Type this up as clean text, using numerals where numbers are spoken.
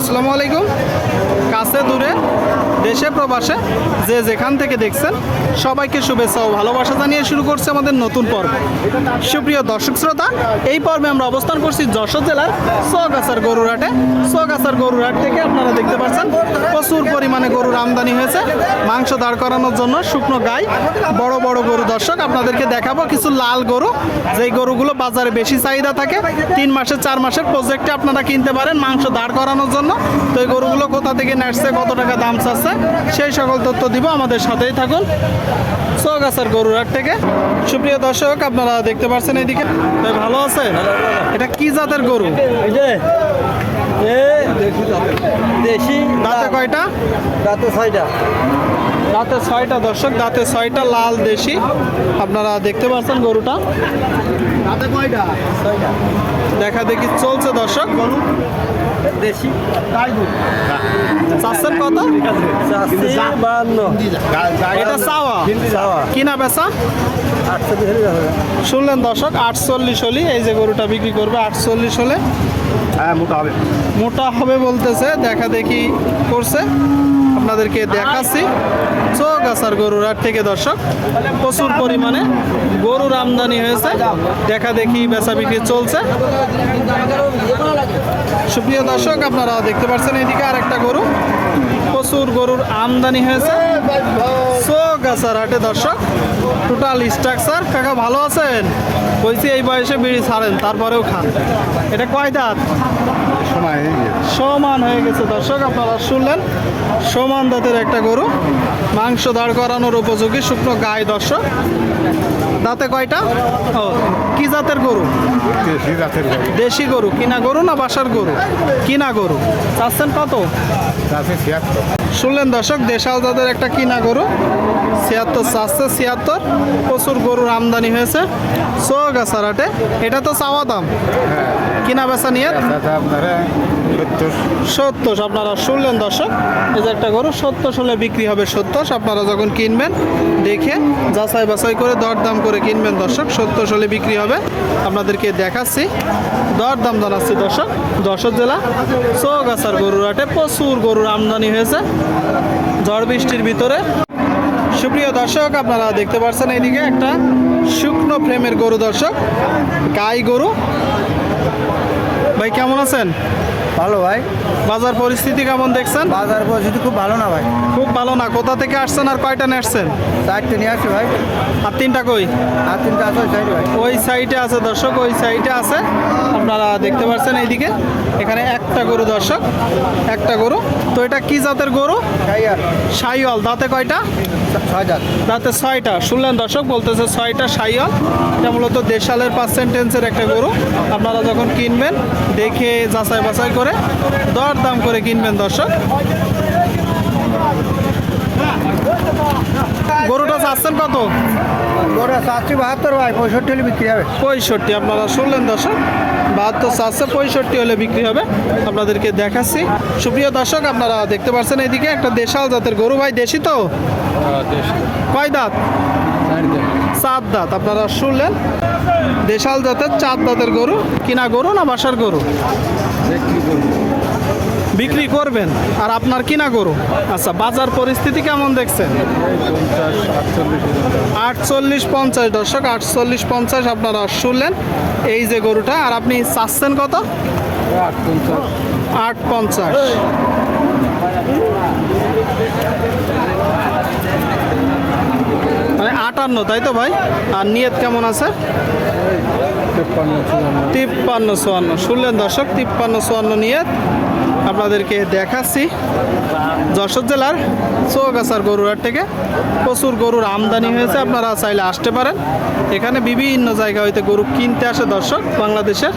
আসসালামু আলাইকুম। কাছে দূরে দেশে প্রবাসে যে যেখান থেকে দেখছেন সবাইকে শুভেচ্ছা ও ভালোবাসা জানিয়ে শুরু করছে আমাদের নতুন পর্ব। সুপ্রিয় দর্শক শ্রোতা, এই পর্বে আমরা অবস্থান করছি যশোর জেলার সোগাছার গরুর হাটে। সোগাছার গরুর হাট থেকে আপনারা দেখতে পাচ্ছেন প্রচুর পরিমাণে গরুর আমদানি হয়েছে মাংস দাঁড় করানোর জন্য। শুকনো গাই, বড় বড় গরু দর্শক আপনাদেরকে দেখাবো কিছু লাল গরু, যেই গরুগুলো বাজারে বেশি চাহিদা থাকে। 3 মাসের 4 মাসের প্রজেক্টে আপনারা কিনতে পারেন মাংস দাঁড় করানোর জন্য। তো এই গরুগুলো কোথা থেকে নেসছে, কত টাকা দাম চাচ্ছে, সেই সকল তথ্য দিব। আমাদের সাথেই থাকুন সোগাছার গরুর হাট থেকে। সুপ্রিয় দর্শক আপনারা দেখতে পাচ্ছেন এইদিকে, তাই ভালো আছে। এটা কি জাতের গরু? দেশি। দাঁতে কয়টা? দাঁতে 6টা। দাঁতে 6টা দর্শক, দাঁতে 6টা লাল দেশি আপনারা দেখতে পাচ্ছেন গরুটা। দাঁতে কয়টা? 6টা। দেখা দেখি চলছে দর্শক। গরু দেশি। চাচ্ছেন কত? 52। এটা চাওয়া কিনা বেচা? 48। শুনলেন দর্শক, 48 হলে এই যে গরুটা বিক্রি করবে 48 হলে। হ্যাঁ, মোটা হবে। মোটা হবে বলতেছে, দেখা দেখি করছে। আপনাদেরকে দেখাচ্ছি সোগাছার গরুর হাট থেকে দর্শক প্রচুর পরিমাণে গরুর আমদানি হয়েছে। দেখা দেখি বেচা বিক্রি চলছে। সুপ্রিয় দর্শক আপনারা দেখতে পাচ্ছেন এইদিকে আর একটা গরু, প্রচুর গরুর আমদানি হয়েছে সোগাছার হাটে দর্শক। Total structure. কাকা ভালো আছেন? বলছি এই বয়সে বিড়ি ছাড়েন তারপরেও খান। এটা কয় দাঁত? সমান হয়ে গেছে দর্শক আপনারা শুনলেন। সমান দাঁতের একটা গরু, মাংস দাঁড় করানোর উপযোগী, শুকনো গায়ে দর্শক। দাঁতে কয়টা? ও, কি জাতের গরু? দেশি গরু। কিনা গরু না বাসার গরু? কিনা গরু। চাচ্ছেন কত? শুনলেন দর্শক, দেশাল জাতের একটা কিনা গরু 76 চাচ্ছে। 76। প্রচুর গরুর আমদানি হয়েছে সোগাছার হাটে। এটা তো চাওয়া দাম, কিনা বেচা নিয়ে 70। আপনারা শুনলেন দর্শক, এই যে একটা গরু 70 হলে বিক্রি হবে। 70 আপনারা যখন কিনবেন দেখে যাচাই বাছাই করে দরদাম করে কিনবেন দর্শক। 70 হলে বিক্রি হবে। আপনাদেরকে দেখাচ্ছি, দরদাম জানাচ্ছি দর্শক। যশোর জেলা সোগাছার গরুর হাটে প্রচুর গরুর আমদানি হয়েছে ঝড় বৃষ্টির ভিতরে। সুপ্রিয় দর্শক আপনারা দেখতে পাচ্ছেন এইদিকে একটা শুকনো ফ্রেমের গরু দর্শক, গাই গরু। ভাই কেমন আছেন? ভালো ভাই। বাজার পরিস্থিতি কেমন দেখছেন? বাজার পরিস্থিতি খুব ভালো না ভাই। খুব ভালো না। কোথা থেকে আসছেন আর কয়টা নেসছেন? 4টে নিয়ে আসছি ভাই। আর 3টা কই? আর 3টা আছে ওই সাইডে ভাই। ওই সাইডে আছে দর্শক, ওই সাইডে আছে আপনারা দেখতে পাচ্ছেন এইদিকে। এখানে একটা গরু দর্শক, একটা গরু। তো এটা কি জাতের গরু? শাহিওয়াল। দাঁতে কয়টা? 6 দাঁত। দাঁতে 6টা। শুনলেন দর্শক, বলতেছে 6টা শাহিওয়াল। এটা মূলত দেশালের পার্সেন্টেন্সের একটা গরু। আপনারা যখন কিনবেন দেখে যাচাই বাছাই করে দরদাম করে কিনবেন দর্শক। গরুটা চাচ্ছেন কত? ওরা 72 ভাই। 65 হলে বিক্রি হবে। 65। আপনারা শুনলেন দর্শক, 72 চাচ্ছে, 65 হলে বিক্রি হবে। আপনাদেরকে দেখাচ্ছি। সুপ্রিয় দর্শক আপনারা দেখতে পাচ্ছেন এইদিকে একটা দেশাল জাতের গরু। ভাই দেশি তো? কয় দাঁত? 4 দাঁত। আপনারা শুনলেন, দেশাল জাতের 4 দাঁতের গরু। কিনা গরু না বাসার গরু? বিক্রি করবেন। আর আপনার কিনা গরু। আচ্ছা, বাজার পরিস্থিতি কেমন দেখছেন? 48-50 দর্শক, 48-50 আপনারা শুনলেন এই যে গরুটা। আর আপনি চাচ্ছেন কত? 850। মানে 58, তাই তো ভাই? আর নিয়ত কেমন আছে? 53-54। শুনলেন দর্শক, 53-54 নিয়ত। আপনাদেরকে দেখাচ্ছি যশোর জেলার সোগাছার গরুর হাট থেকে প্রচুর গরুর আমদানি হয়েছে। আপনারা চাইলে আসতে পারেন। এখানে বিভিন্ন জায়গা হইতে গরু কিনতে আসে দর্শক বাংলাদেশের।